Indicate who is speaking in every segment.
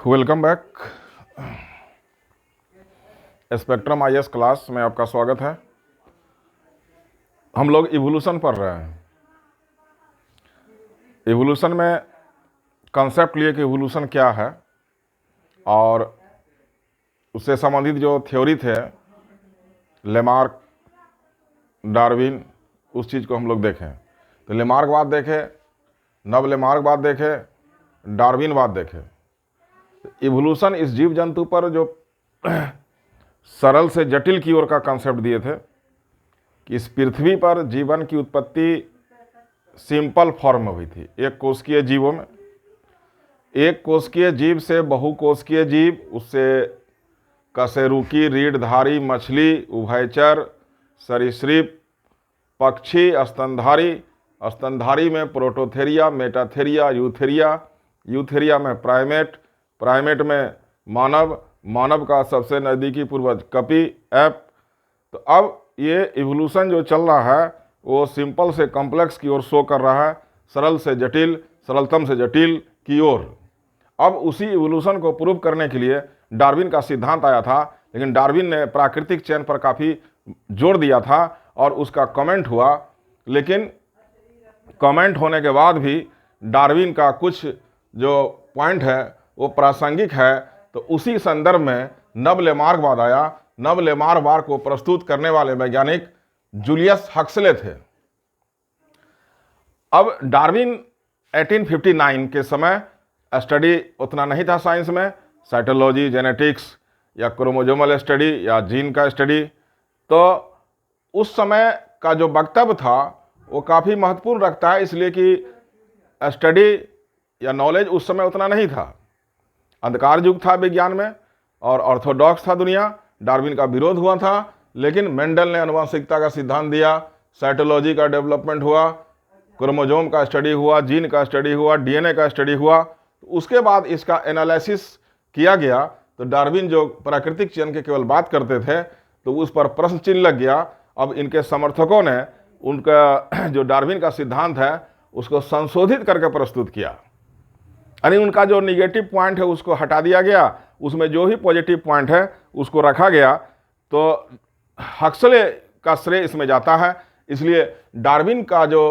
Speaker 1: Welcome back. Spectrum IAS class में आपका स्वागत है। हम लोग इवोल्यूशन पढ़ रहे हैं। इवोल्यूशन में कंसेप्ट लिए कि इवोल्यूशन क्या है और उससे संबंधित जो थ्योरी थे लेमार्क, डार्विन, उस चीज़ को हम लोग देखें। तो लेमार्कवाद देखे, नव लेमार्कवाद देखे, डार्विनवाद देखे। इवोल्यूशन इस जीव जंतु पर जो सरल से जटिल की ओर का कंसेप्ट दिए थे कि इस पृथ्वी पर जीवन की उत्पत्ति सिंपल फॉर्म में हुई थी, एक कोशिकीय जीवों में। एक कोशिकीय जीव से बहुकोशिकीय जीव, उससे कशेरुकी, रीढ़धारी मछली, उभयचर, सरीसृप, पक्षी, स्तनधारी, स्तनधारी में प्रोटोथेरिया, मेटाथेरिया, यूथेरिया में प्राइमेट, प्राइमेट में मानव, मानव का सबसे नज़दीकी पूर्वज कपी, एप। तो अब ये इवोल्यूशन जो चल रहा है वो सिंपल से कॉम्प्लेक्स की ओर शो कर रहा है, सरल से जटिल, सरलतम से जटिल की ओर। अब उसी इवोल्यूशन को प्रूव करने के लिए डार्विन का सिद्धांत आया था, लेकिन डार्विन ने प्राकृतिक चयन पर काफ़ी जोर दिया था और उसका कमेंट हुआ। लेकिन कमेंट होने के बाद भी डार्विन का कुछ जो पॉइंट है वो प्रासंगिक है। तो उसी संदर्भ में नव लेमार्कवाद आया। नव लेमार्कवाद को प्रस्तुत करने वाले वैज्ञानिक जूलियस हक्सले थे। अब डार्विन 1859 के समय स्टडी उतना नहीं था साइंस में, साइटोलॉजी, जेनेटिक्स या क्रोमोजोमल स्टडी या जीन का स्टडी। तो उस समय का जो वक्तव्य था वो काफ़ी महत्वपूर्ण रखता है, इसलिए कि स्टडी या नॉलेज उस समय उतना नहीं था। अंधकार युग था विज्ञान में और ऑर्थोडॉक्स था दुनिया। डार्विन का विरोध हुआ था, लेकिन मेंडल ने आनुवंशिकता का सिद्धांत दिया, साइटोलॉजी का डेवलपमेंट हुआ, क्रोमोजोम का स्टडी हुआ, जीन का स्टडी हुआ, डीएनए का स्टडी हुआ। उसके बाद इसका एनालिसिस किया गया। तो डार्विन जो प्राकृतिक चयन के केवल बात करते थे तो उस पर प्रश्न चिन्ह लग गया। अब इनके समर्थकों ने उनका जो डार्विन का सिद्धांत है उसको संशोधित करके प्रस्तुत किया, यानी उनका जो निगेटिव पॉइंट है उसको हटा दिया गया, उसमें जो ही पॉजिटिव पॉइंट है उसको रखा गया। तो हक्सले का श्रेय इसमें जाता है। इसलिए डार्विन का जो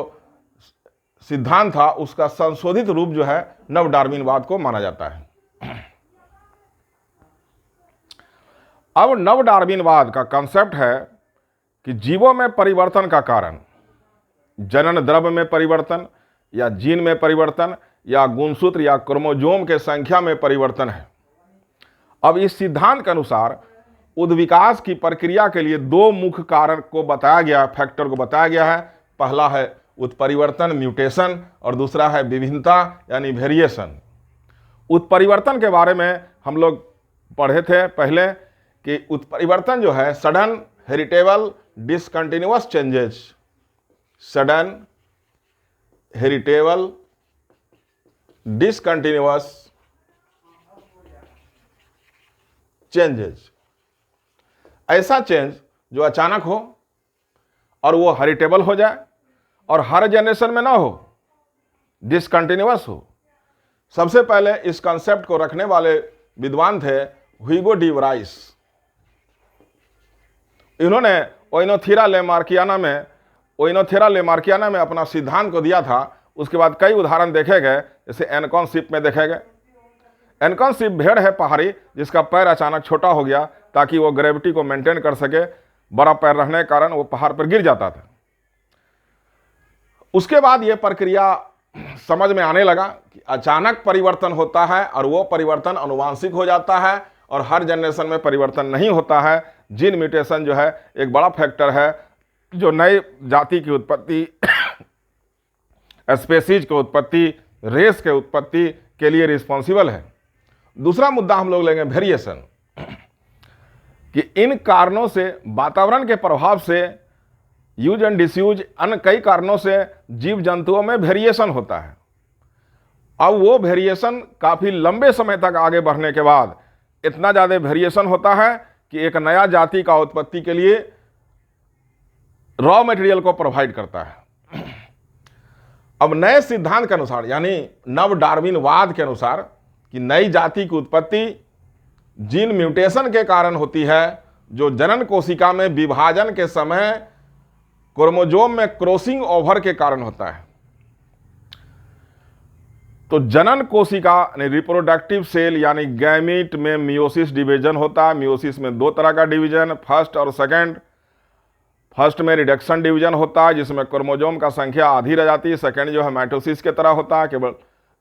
Speaker 1: सिद्धांत था उसका संशोधित रूप जो है नव डार्विनवाद को माना जाता है। अब नव डार्विनवाद का कंसेप्ट है कि जीवों में परिवर्तन का कारण जनन द्रव्य में परिवर्तन या जीन में परिवर्तन या गुणसूत्र या क्रोमोजोम के संख्या में परिवर्तन है। अब इस सिद्धांत के अनुसार उद्विकास की प्रक्रिया के लिए दो मुख्य कारण को बताया गया, फैक्टर को बताया गया है। पहला है उत्परिवर्तन, म्यूटेशन, और दूसरा है विभिन्नता यानी वेरिएशन। उत्परिवर्तन के बारे में हम लोग पढ़े थे पहले कि उत्परिवर्तन जो है sudden, heritable, discontinuous changes, sudden, heritable, discontinuous changes. ऐसा चेंज जो अचानक हो और वो हेरिटेबल हो जाए और हर जनरेशन में ना हो, डिसकंटिन्यूअस हो। सबसे पहले इस कंसेप्ट को रखने वाले विद्वान थे ह्यूगो डी वराइस। इन्होंने ओइनोथेरा लेमार्कियाना में अपना सिद्धांत को दिया था। उसके बाद कई उदाहरण देखे गए, जैसे एनकॉन शिप में देखे गए। एनकॉन शिप भेड़ है पहाड़ी जिसका पैर अचानक छोटा हो गया ताकि वो ग्रेविटी को मेंटेन कर सके। बड़ा पैर रहने के कारण वो पहाड़ पर गिर जाता था। उसके बाद ये प्रक्रिया समझ में आने लगा कि अचानक परिवर्तन होता है और वो परिवर्तन आनुवांशिक हो जाता है और हर जनरेशन में परिवर्तन नहीं होता है। जीन म्यूटेशन जो है एक बड़ा फैक्टर है जो नई जाति की उत्पत्ति, स्पेसीज की उत्पत्ति, रेस के उत्पत्ति के लिए रिस्पॉन्सिबल है। दूसरा मुद्दा हम लोग लेंगे वेरिएशन, कि इन कारणों से, वातावरण के प्रभाव से, यूज एंड डिसयूज, अन्य कई कारणों से जीव जंतुओं में वेरिएशन होता है। अब वो वेरिएशन काफ़ी लंबे समय तक आगे बढ़ने के बाद इतना ज़्यादा वेरिएशन होता है कि एक नया जाति का उत्पत्ति के लिए रॉ मटेरियल को प्रोवाइड करता है। अब नए सिद्धांत के अनुसार यानी नव डार्विनवाद के अनुसार कि नई जाति की उत्पत्ति जीन म्यूटेशन के कारण होती है, जो जनन कोशिका में विभाजन के समय क्रोमोजोम में क्रॉसिंग ओवर के कारण होता है। तो जनन कोशिका रिप्रोडक्टिव सेल यानी गैमीट में मियोसिस डिवीजन होता है। मियोसिस में दो तरह का डिवीजन, फर्स्ट और सेकंड। फर्स्ट में रिडक्शन डिवीजन होता है, जिसमें क्रोमोजोम का संख्या आधी रह जाती है। सेकंड जो है माइटोसिस के तरह होता है, केवल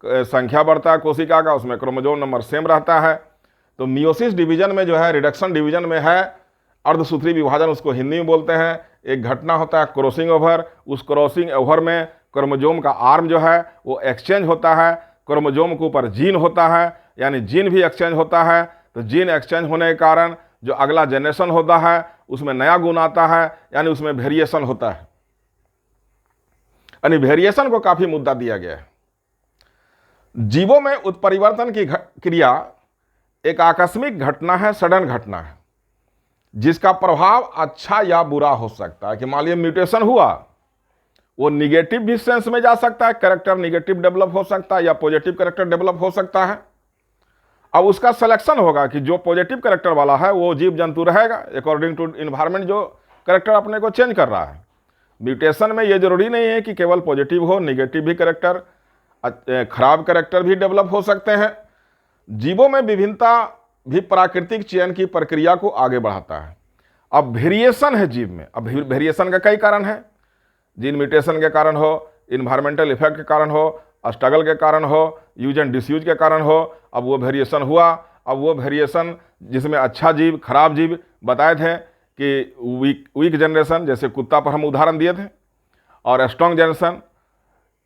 Speaker 1: संख्या बढ़ता है कोशिका का, उसमें क्रोमोजोम नंबर सेम रहता है। तो मियोसिस डिवीजन में जो है, रिडक्शन डिवीजन में है अर्धसूत्री विभाजन, उसको हिंदी में बोलते हैं। एक घटना होता है क्रॉसिंग ओवर, उस क्रॉसिंग ओवर में क्रोमोजोम का आर्म जो है वो एक्सचेंज होता है। क्रोमोजोम के ऊपर जीन होता है, यानी जीन भी एक्सचेंज होता है। तो जीन एक्सचेंज होने के कारण जो अगला जनरेशन होता है उसमें नया गुण आता है, यानी उसमें वेरिएशन होता है। यानी वेरिएशन को काफी मुद्दा दिया गया है। जीवों में उत्परिवर्तन की क्रिया एक आकस्मिक घटना है, सडन घटना है, जिसका प्रभाव अच्छा या बुरा हो सकता है। कि मान लीजिए म्यूटेशन हुआ, वो निगेटिव भी सेंस में जा सकता है, कैरेक्टर निगेटिव डेवलप हो सकता है या पॉजिटिव कैरेक्टर डेवलप हो सकता है। अब उसका सिलेक्शन होगा कि जो पॉजिटिव कैरेक्टर वाला है वो जीव जंतु रहेगा अकॉर्डिंग टू इन्वायरमेंट, जो कैरेक्टर अपने को चेंज कर रहा है। म्यूटेशन में ये जरूरी नहीं है कि केवल पॉजिटिव हो, निगेटिव भी कैरेक्टर, खराब कैरेक्टर भी डेवलप हो सकते हैं। जीवों में विभिन्नता भी प्राकृतिक चयन की प्रक्रिया को आगे बढ़ाता है। अब वेरिएशन है जीव में। अब वेरिएशन का कई कारण है, जीन म्यूटेशन के कारण हो, इन्वायरमेंटल इफेक्ट के कारण हो, स्ट्रगल के कारण हो, यूज एंड डिसयूज के कारण हो। अब वो वेरिएशन हुआ। अब वो वेरिएशन जिसमें अच्छा जीव, खराब जीव बताए थे कि वीक जनरेशन, जैसे कुत्ता पर हम उदाहरण दिए थे, और स्ट्रॉन्ग जनरेशन।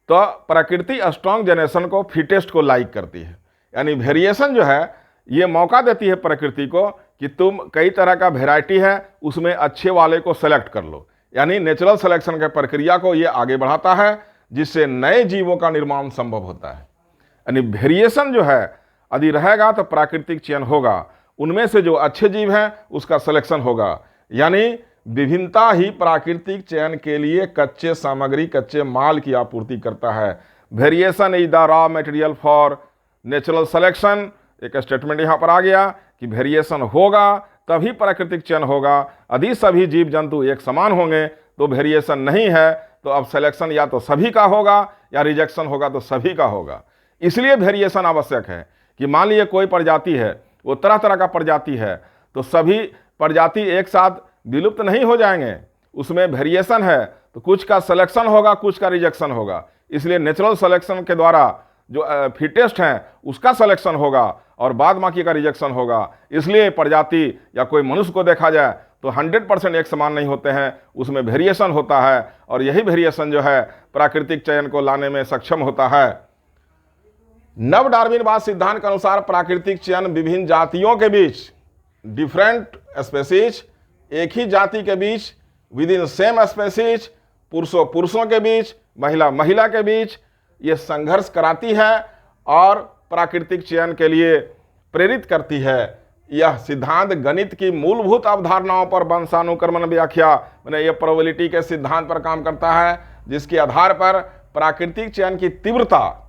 Speaker 1: तो प्रकृति स्ट्रॉन्ग जनरेशन को, फिटेस्ट को लाइक करती है। यानी वेरिएशन जो है ये मौका देती है प्रकृति को कि तुम कई तरह का वेराइटी है, उसमें अच्छे वाले को सेलेक्ट कर लो। यानी नेचुरल सिलेक्शन की प्रक्रिया को ये आगे बढ़ाता है, जिससे नए जीवों का निर्माण संभव होता है। यानी वेरिएशन जो है यदि रहेगा तो प्राकृतिक चयन होगा, उनमें से जो अच्छे जीव हैं उसका सिलेक्शन होगा। यानी विभिन्नता ही प्राकृतिक चयन के लिए कच्चे सामग्री, कच्चे माल की आपूर्ति करता है। Variation is the raw material for natural selection. एक स्टेटमेंट यहाँ पर आ गया कि वेरिएशन होगा तभी प्राकृतिक चयन होगा। यदि सभी जीव जंतु एक समान होंगे तो वेरिएशन नहीं है, तो अब सिलेक्शन या तो सभी का होगा या रिजेक्शन होगा तो सभी का होगा। इसलिए वेरिएशन आवश्यक है कि मान लीजिए कोई प्रजाति है, वो तरह तरह का प्रजाति है, तो सभी प्रजाति एक साथ विलुप्त नहीं हो जाएंगे, उसमें वेरिएशन है। तो कुछ का सिलेक्शन होगा, कुछ का रिजेक्शन होगा। इसलिए नेचुरल सिलेक्शन के द्वारा जो फिटेस्ट हैं उसका सिलेक्शन होगा और बाद बाकी का रिजेक्शन होगा। इसलिए प्रजाति या कोई मनुष्य को देखा जाए तो 100% एक समान नहीं होते हैं, उसमें वेरिएशन होता है। और यही वेरिएशन जो है प्राकृतिक चयन को लाने में सक्षम होता है। नव डार्विनवाद सिद्धांत के अनुसार प्राकृतिक चयन विभिन्न जातियों के बीच, डिफरेंट स्पेसीज, एक ही जाति के बीच, विद इन सेम स्पेसीज, पुरुषों के बीच, महिला के बीच ये संघर्ष कराती है और प्राकृतिक चयन के लिए प्रेरित करती है। यह सिद्धांत गणित की मूलभूत अवधारणाओं पर वंशानुक्रमण व्याख्या, मैंने यह प्रोबेबिलिटी के सिद्धांत पर काम करता है, जिसके आधार पर प्राकृतिक चयन की तीव्रता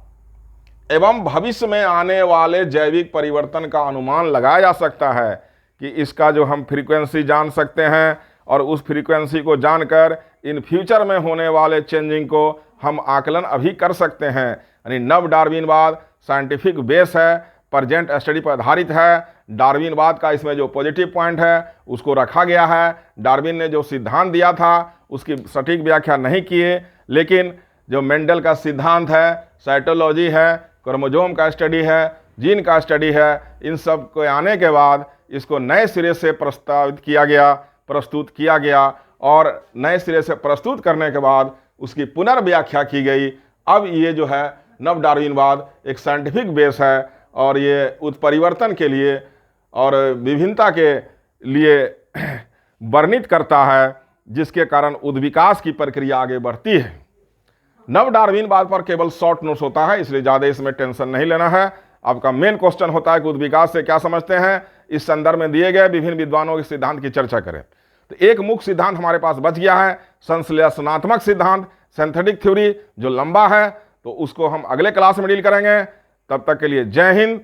Speaker 1: एवं भविष्य में आने वाले जैविक परिवर्तन का अनुमान लगाया जा सकता है कि इसका जो हम फ्रीक्वेंसी जान सकते हैं और उस फ्रीक्वेंसी को जानकर इन फ्यूचर में होने वाले चेंजिंग को हम आकलन अभी कर सकते हैं। यानी नव डार्विनवाद साइंटिफिक बेस है, प्रेजेंट स्टडी पर आधारित है। डार्विनवाद का इसमें जो पॉजिटिव पॉइंट है उसको रखा गया है। डार्विन ने जो सिद्धांत दिया था उसकी सटीक व्याख्या नहीं किए, लेकिन जो मेंडल का सिद्धांत है, साइटोलॉजी है, क्रोमोजोम का स्टडी है, जीन का स्टडी है, इन सब को आने के बाद इसको नए सिरे से प्रस्तुत किया गया और नए सिरे से प्रस्तुत करने के बाद उसकी पुनर्व्याख्या की गई। अब ये जो है नव डार्विनवाद एक साइंटिफिक बेस है और ये उत्परिवर्तन के लिए और विभिन्नता के लिए वर्णित करता है, जिसके कारण उद्विकास की प्रक्रिया आगे बढ़ती है। नव डार्विनवाद पर केवल शॉर्ट नोट्स होता है, इसलिए ज़्यादा इसमें टेंशन नहीं लेना है। आपका मेन क्वेश्चन होता है कि उद्विकास से क्या समझते हैं। इस संदर्भ में दिए गए विभिन्न विद्वानों के सिद्धांत की चर्चा करें। तो एक मुख्य सिद्धांत हमारे पास बच गया है, संश्लेषणात्मक सिद्धांत, सिंथेटिक थ्योरी, जो लंबा है, तो उसको हम अगले क्लास में डील करेंगे। तब तक के लिए जय हिंद।